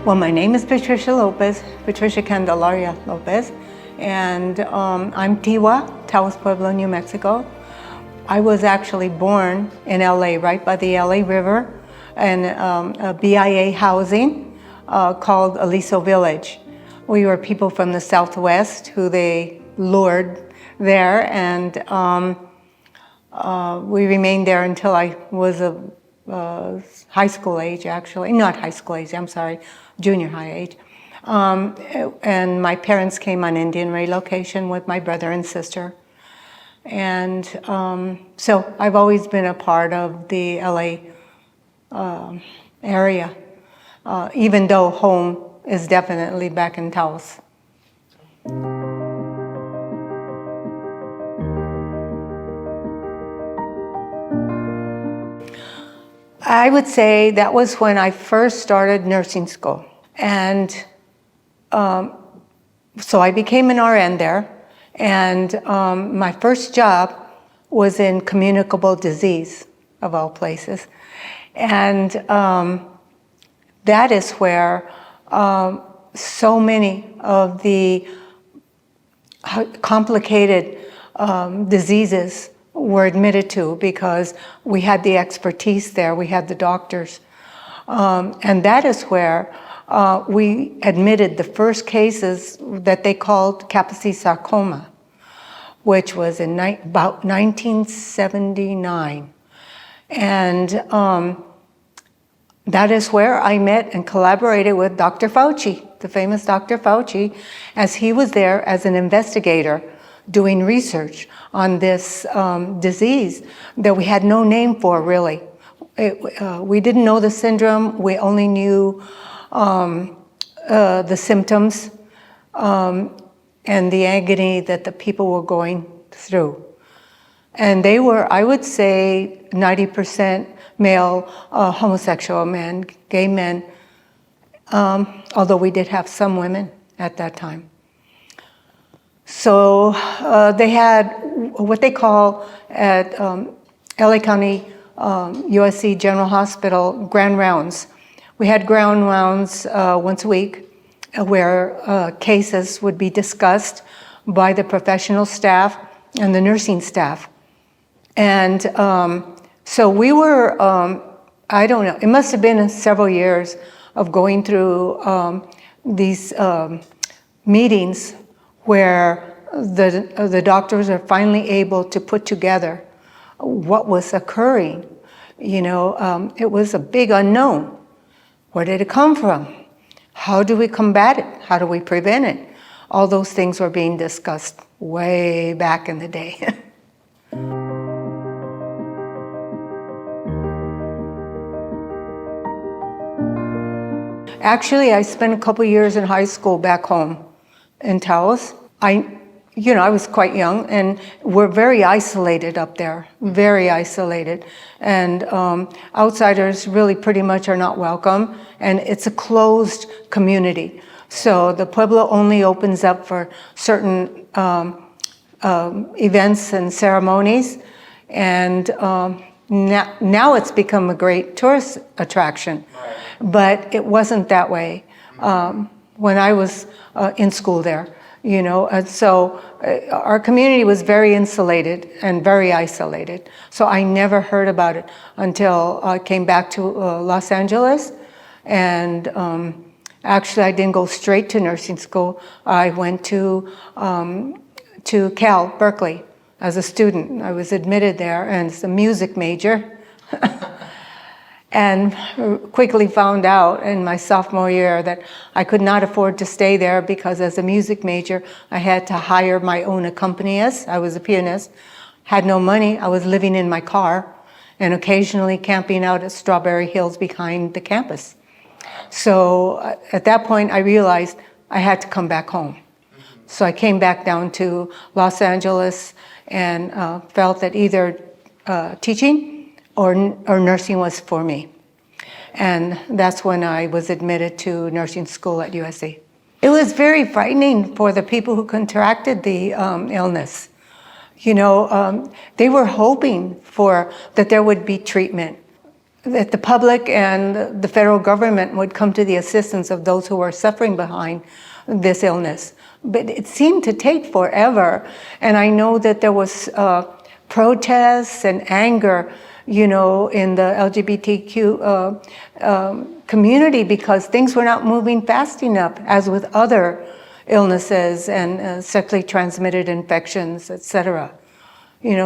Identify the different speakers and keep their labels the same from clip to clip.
Speaker 1: Well, my name is Patricia Lopez, Patricia Candelaria Lopez, and I'm Tiwa, Taos Pueblo, New Mexico. I was actually born in LA, right by the LA River, in a BIA housing called Aliso Village. We were people from the Southwest who they lured there, and we remained there until I was high school age, actually. Not high school age, I'm sorry, junior high age. And my parents came on Indian relocation with my brother and sister. And so I've always been a part of the LA area, even though home is definitely back in Taos. I would say that was when I first started nursing school. And so I became an RN there. And my first job was in communicable disease, of all places. And that is where so many of the complicated diseases were admitted to, because we had the expertise there, we had the doctors. And that is where we admitted the first cases that they called Kaposi sarcoma, which was in about 1979. And that is where I met and collaborated with Dr. Fauci, the famous Dr. Fauci, as he was there as an investigator doing research on this disease that we had no name for, really. We didn't know the syndrome. We only knew the symptoms and the agony that the people were going through. And they were, I would say, 90% male homosexual men, gay men, although we did have some women at that time. So they had what they call at LA County USC General Hospital grand rounds. We had grand rounds once a week where cases would be discussed by the professional staff and the nursing staff. And so we were, I don't know, it must have been several years of going through these meetings where the doctors are finally able to put together what was occurring. You know, it was a big unknown. Where did it come from? How do we combat it? How do we prevent it? All those things were being discussed way back in the day. Actually, I spent a couple years in high school back home in Taos. I was quite young, and we're very isolated up there, very isolated. And outsiders really pretty much are not welcome, and it's a closed community. So the Pueblo only opens up for certain events and ceremonies, and now it's become a great tourist attraction. But it wasn't that way when I was in school there. You know, and so our community was very insulated and very isolated. So I never heard about it until I came back to Los Angeles. And actually, I didn't go straight to nursing school. I went to Cal, Berkeley, as a student. I was admitted there, and it's a music major. And quickly found out in my sophomore year that I could not afford to stay there, because as a music major, I had to hire my own accompanist. I was a pianist, had no money. I was living in my car and occasionally camping out at Strawberry Hills behind the campus. So at that point, I realized I had to come back home. So I came back down to Los Angeles and felt that either teaching or nursing was for me. And that's when I was admitted to nursing school at USC. It was very frightening for the people who contracted the illness. You know, they were hoping that there would be treatment. that the public and the federal government would come to the assistance of those who are suffering behind this illness. But it seemed to take forever. And I know that there was protests and anger, in the LGBTQ community because things were not moving fast enough, as with other illnesses and sexually transmitted infections, etc.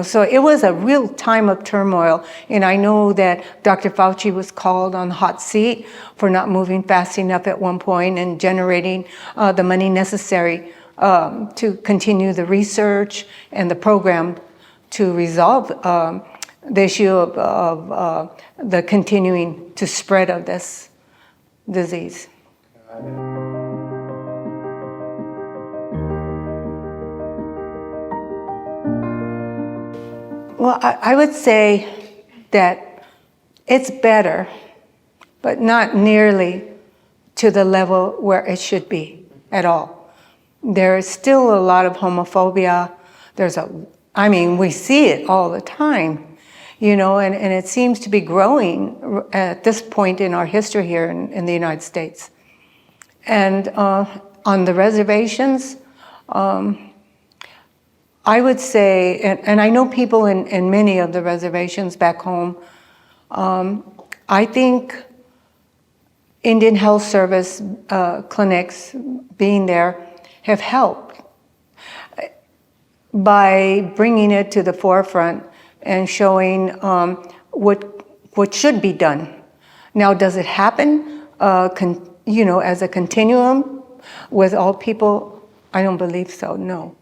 Speaker 1: So it was a real time of turmoil. And I know that Dr. Fauci was called on the hot seat for not moving fast enough at one point and generating the money necessary to continue the research and the program to resolve the issue of the continuing to spread of this disease. Well, I would say that it's better, but not nearly to the level where it should be at all. There is still a lot of homophobia. We see it all the time, and it seems to be growing at this point in our history here in the United States. And on the reservations, I would say, and I know people in many of the reservations back home, I think Indian Health Service clinics being there have helped by bringing it to the forefront and showing what should be done. Now, does it happen, as a continuum with all people? I don't believe so, no.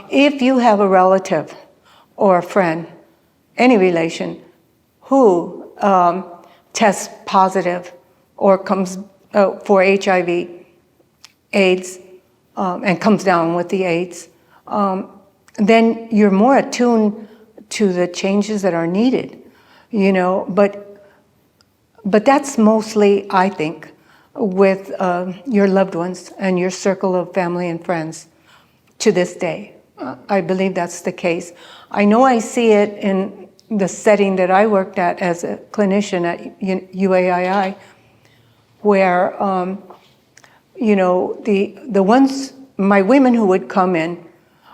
Speaker 1: If you have a relative or a friend, any relation, who tests positive or comes for HIV, AIDS, and comes down with the AIDS, then you're more attuned to the changes that are needed, But that's mostly, I think, with your loved ones and your circle of family and friends. To this day, I believe that's the case. I know I see it in the setting that I worked at as a clinician at UAII, where, the ones, my women who would come in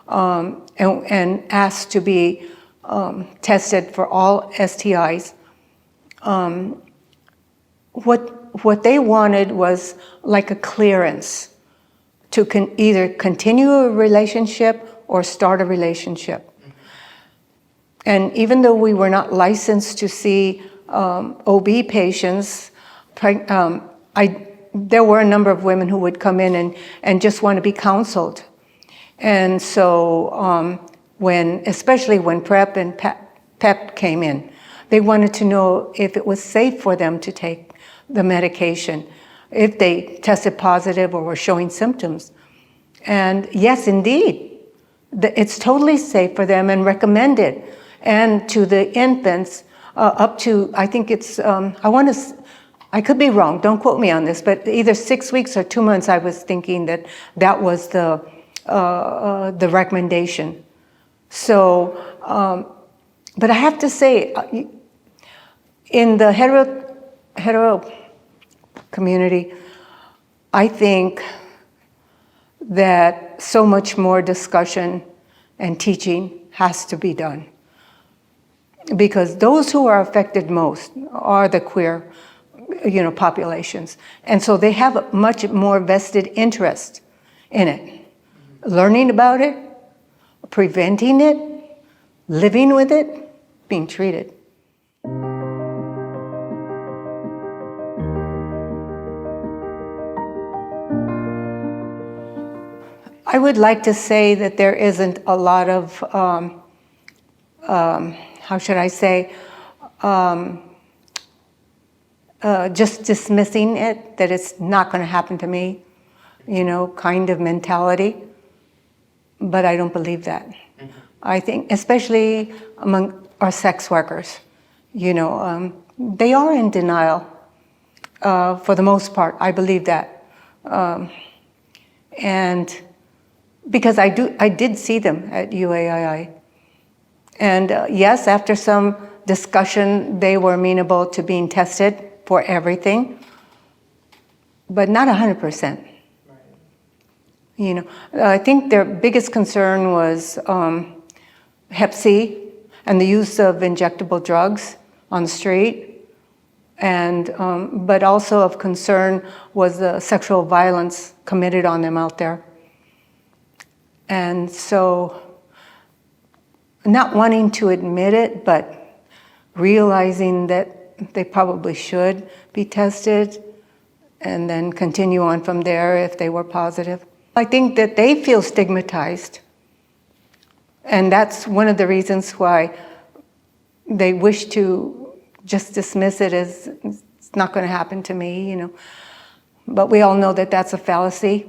Speaker 1: and ask to be tested for all STIs, what they wanted was like a clearance to either continue a relationship or start a relationship. And even though we were not licensed to see OB patients, there were a number of women who would come in and just want to be counseled. And so especially when PrEP and PEP came in, they wanted to know if it was safe for them to take the medication, if they tested positive or were showing symptoms. And yes, indeed, it's totally safe for them and recommended. And to the infants, up to, I think it's, I could be wrong, don't quote me on this, but either 6 weeks or 2 months, I was thinking that was the recommendation. So, but I have to say, in the hetero community, I think that so much more discussion and teaching has to be done. Because those who are affected most are the queer, populations. And so they have a much more vested interest in it. Learning about it, preventing it, living with it, being treated. I would like to say that there isn't a lot of, how should I say, just dismissing it, that it's not going to happen to me, kind of mentality. But I don't believe that. Mm-hmm. I think, especially among our sex workers, they are in denial for the most part. I believe that. And because I did see them at UAII. And yes, after some discussion, they were amenable to being tested for everything, but not 100%. You know, I think their biggest concern was Hep C and the use of injectable drugs on the street, and but also of concern was the sexual violence committed on them out there. And so, not wanting to admit it, but realizing that they probably should be tested and then continue on from there if they were positive. I think that they feel stigmatized, and that's one of the reasons why they wish to just dismiss it as it's not going to happen to me, you know. But we all know that that's a fallacy.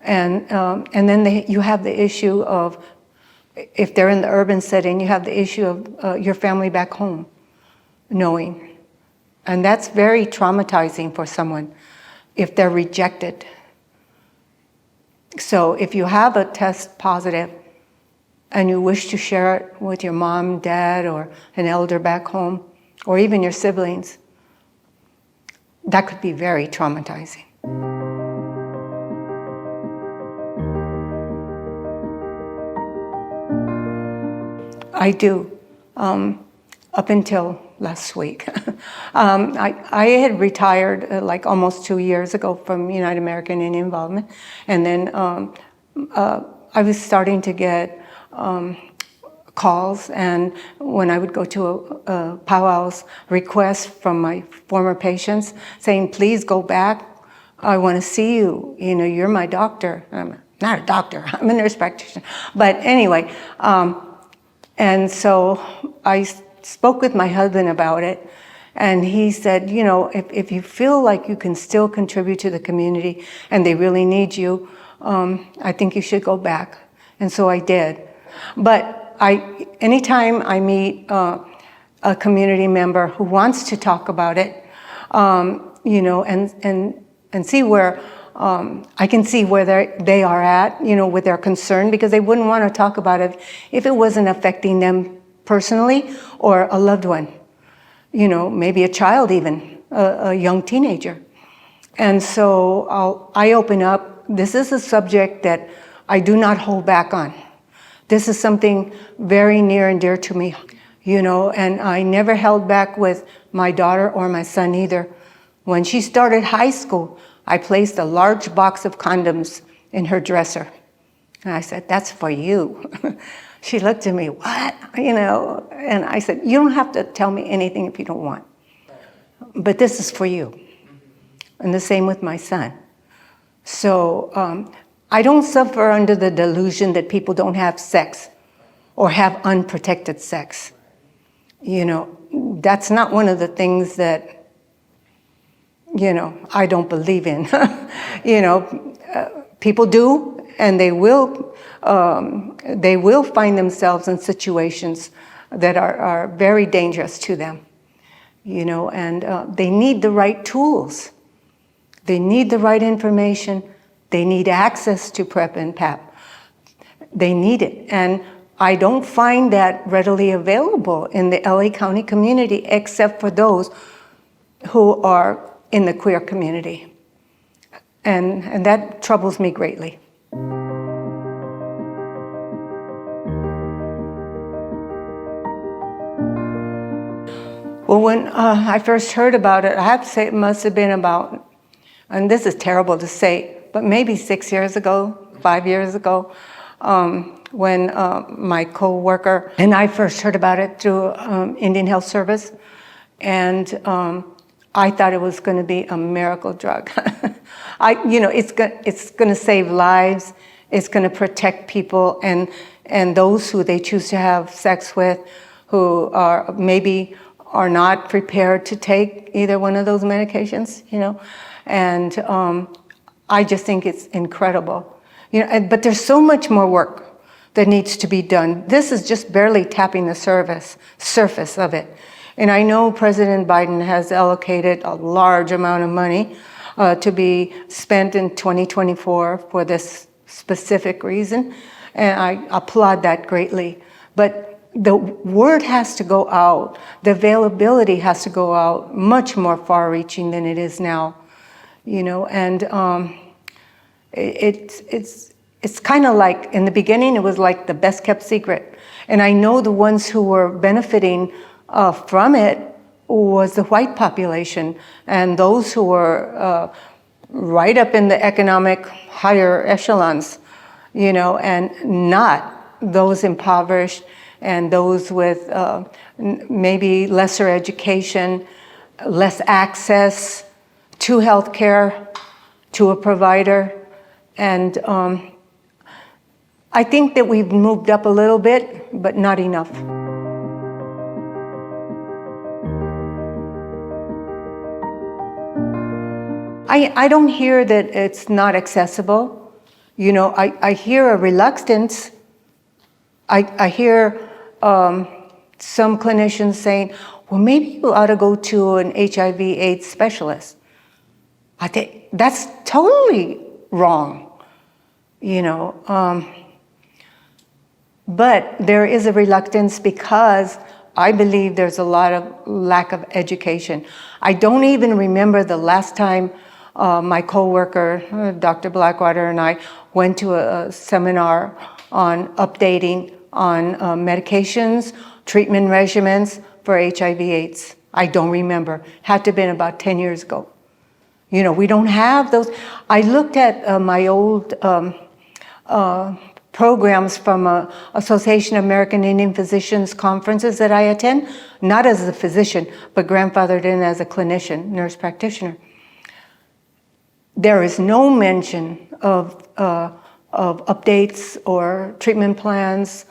Speaker 1: And then you have the issue of, if they're in the urban setting, you have the issue of your family back home knowing. And that's very traumatizing for someone if they're rejected. So if you have a test positive and you wish to share it with your mom, dad, or an elder back home, or even your siblings, that could be very traumatizing. I do, up until last week. I had retired like almost 2 years ago from United American Indian involvement, and then I was starting to get calls, and when I would go to powwows, requests from my former patients saying, please go back, I want to see you, you know, you're my doctor. I'm not a doctor, I'm a nurse practitioner. But anyway, and so I spoke with my husband about it, and he said, you know, if you feel like you can still contribute to the community and they really need you, I think you should go back. And so I did. But anytime I meet a community member who wants to talk about it, you know, and see where, I can see where they are at, you know, with their concern, because they wouldn't want to talk about it if it wasn't affecting them personally or a loved one, you know, maybe a child even, a young teenager. And so I open up. This is a subject that I do not hold back on. This is something very near and dear to me, you know, and I never held back with my daughter or my son either. When she started high school, I placed a large box of condoms in her dresser. And I said, that's for you. She looked at me, what? You know, and I said, you don't have to tell me anything if you don't want. But this is for you. And the same with my son. So I don't suffer under the delusion that people don't have sex or have unprotected sex. You know, that's not one of the things that, you know, I don't believe in. You know, people do, and they will find themselves in situations that are very dangerous to them. You know, and they need the right tools. They need the right information. They need access to PrEP and PAP. They need it. And I don't find that readily available in the LA County community, except for those who are in the queer community. And that troubles me greatly. Well, when I first heard about it, I have to say it must have been about, and this is terrible to say, but maybe 6 years ago, 5 years ago, when my co-worker and I first heard about it through Indian Health Service, and I thought it was going to be a miracle drug. You know, it's going to save lives. It's going to protect people and those who they choose to have sex with, who are not prepared to take either one of those medications. You know, and I just think it's incredible. You know, but there's so much more work that needs to be done. This is just barely tapping the surface of it. And I know President Biden has allocated a large amount of money to be spent in 2024 for this specific reason, and I applaud that greatly. But the word has to go out, the availability has to go out much more far-reaching than it is now, and it's kind of like, in the beginning, it was like the best kept secret. And I know the ones who were benefiting from it was the white population, and those who were right up in the economic higher echelons, and not those impoverished and those with maybe lesser education, less access to health care, to a provider. And I think that we've moved up a little bit, but not enough. I don't hear that it's not accessible. I hear a reluctance. I hear some clinicians saying, well, maybe you ought to go to an HIV/AIDS specialist. I think that's totally wrong, But there is a reluctance because I believe there's a lot of lack of education. I don't even remember the last time my coworker, Dr. Blackwater, and I went to a seminar on updating on medications, treatment regimens for HIV/AIDS. I don't remember. Had to have been about 10 years ago. We don't have those. I looked at my old programs from Association of American Indian Physicians conferences that I attend, not as a physician, but grandfathered in as a clinician, nurse practitioner. There is no mention of updates or treatment plans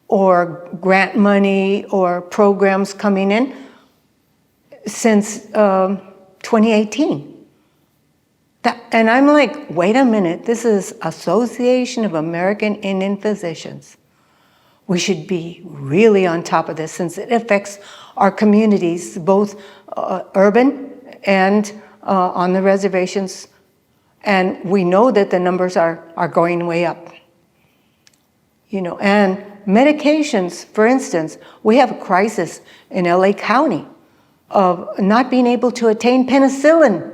Speaker 1: or grant money or programs coming in since 2018. And I'm like, wait a minute, this is Association of American Indian Physicians. We should be really on top of this since it affects our communities, both urban and on the reservations. And we know that the numbers are going way up. And medications, for instance, we have a crisis in LA County of not being able to attain penicillin.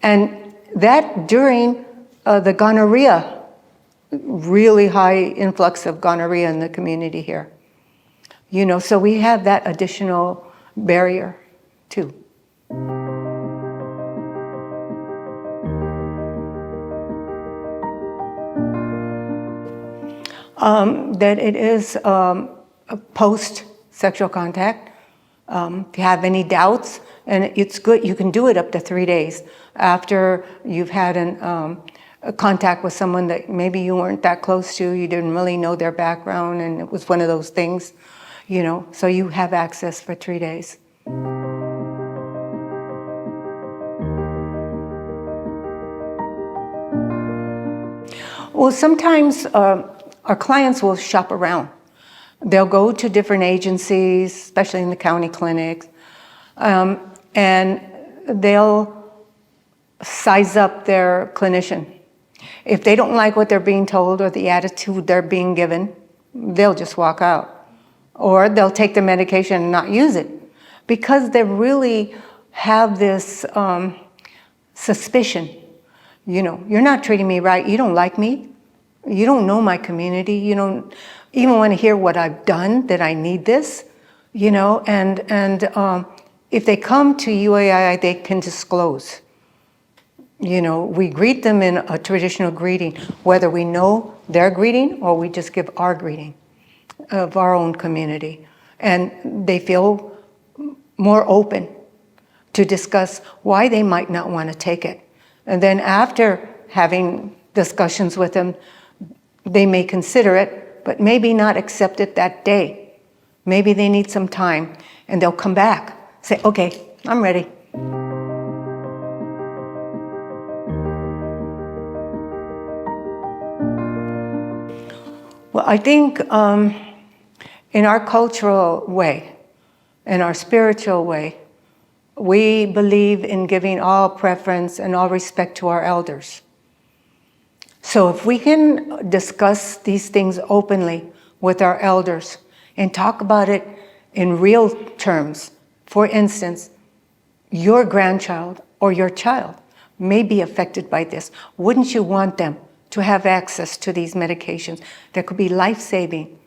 Speaker 1: And that during the gonorrhea, really high influx of gonorrhea in the community here. So we have that additional barrier too. That it is a post-sexual contact. If you have any doubts, and it's good, you can do it up to 3 days after you've had a contact with someone that maybe you weren't that close to, you didn't really know their background, and it was one of those things, so you have access for 3 days. Well, sometimes our clients will shop around. They'll go to different agencies, especially in the county clinics, and they'll size up their clinician. If they don't like what they're being told or the attitude they're being given, they'll just walk out. Or they'll take the medication and not use it because they really have this suspicion. You're not treating me right. You don't like me. You don't know my community. You don't even want to hear what I've done, that I need this, and if they come to UAI, they can disclose. We greet them in a traditional greeting, whether we know their greeting or we just give our greeting of our own community. And they feel more open to discuss why they might not want to take it. And then after having discussions with them, they may consider it, but maybe not accept it that day. Maybe they need some time, and they'll come back, say, okay, I'm ready. Well, I think in our cultural way, in our spiritual way, we believe in giving all preference and all respect to our elders. So if we can discuss these things openly with our elders and talk about it in real terms, for instance, your grandchild or your child may be affected by this. Wouldn't you want them to have access to these medications that could be life-saving,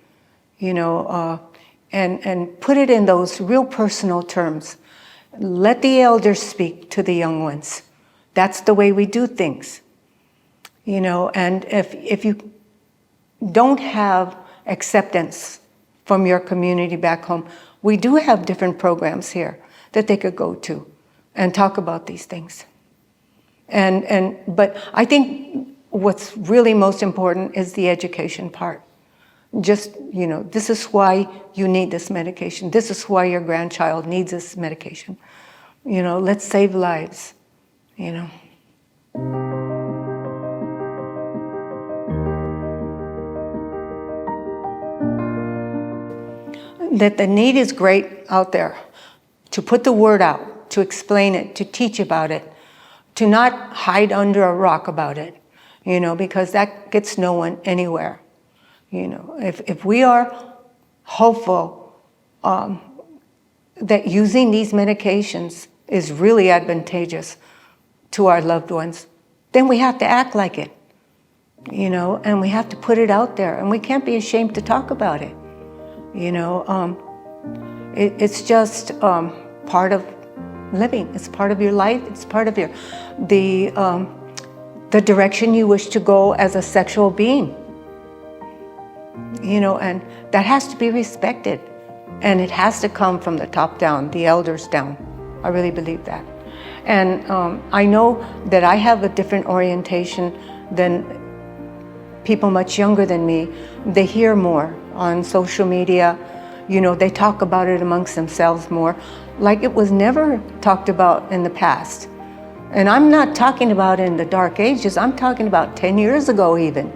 Speaker 1: and put it in those real personal terms. Let the elders speak to the young ones. That's the way we do things. And if you don't have acceptance from your community back home, we do have different programs here that they could go to and talk about these things. But I think what's really most important is the education part. Just, this is why you need this medication. This is why your grandchild needs this medication. Let's save lives, That the need is great out there to put the word out, to explain it, to teach about it, to not hide under a rock about it, because that gets no one anywhere. If we are hopeful that using these medications is really advantageous to our loved ones, then we have to act like it, and we have to put it out there, and we can't be ashamed to talk about it. It's just part of living. It's part of your life. It's part of the direction you wish to go as a sexual being. And that has to be respected. And it has to come from the top down, the elders down. I really believe that. And I know that I have a different orientation than people much younger than me. They hear more on social media. They talk about it amongst themselves more, like it was never talked about in the past. And I'm not talking about in the dark ages, I'm talking about 10 years ago even,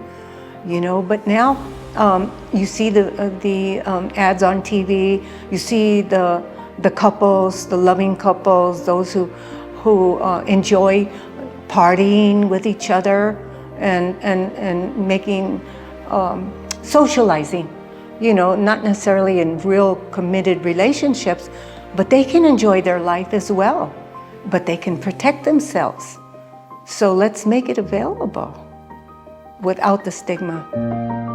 Speaker 1: but now you see the ads on TV, you see the couples, the loving couples, those who enjoy partying with each other and making, socializing, not necessarily in real committed relationships, but they can enjoy their life as well, but they can protect themselves. So let's make it available without the stigma.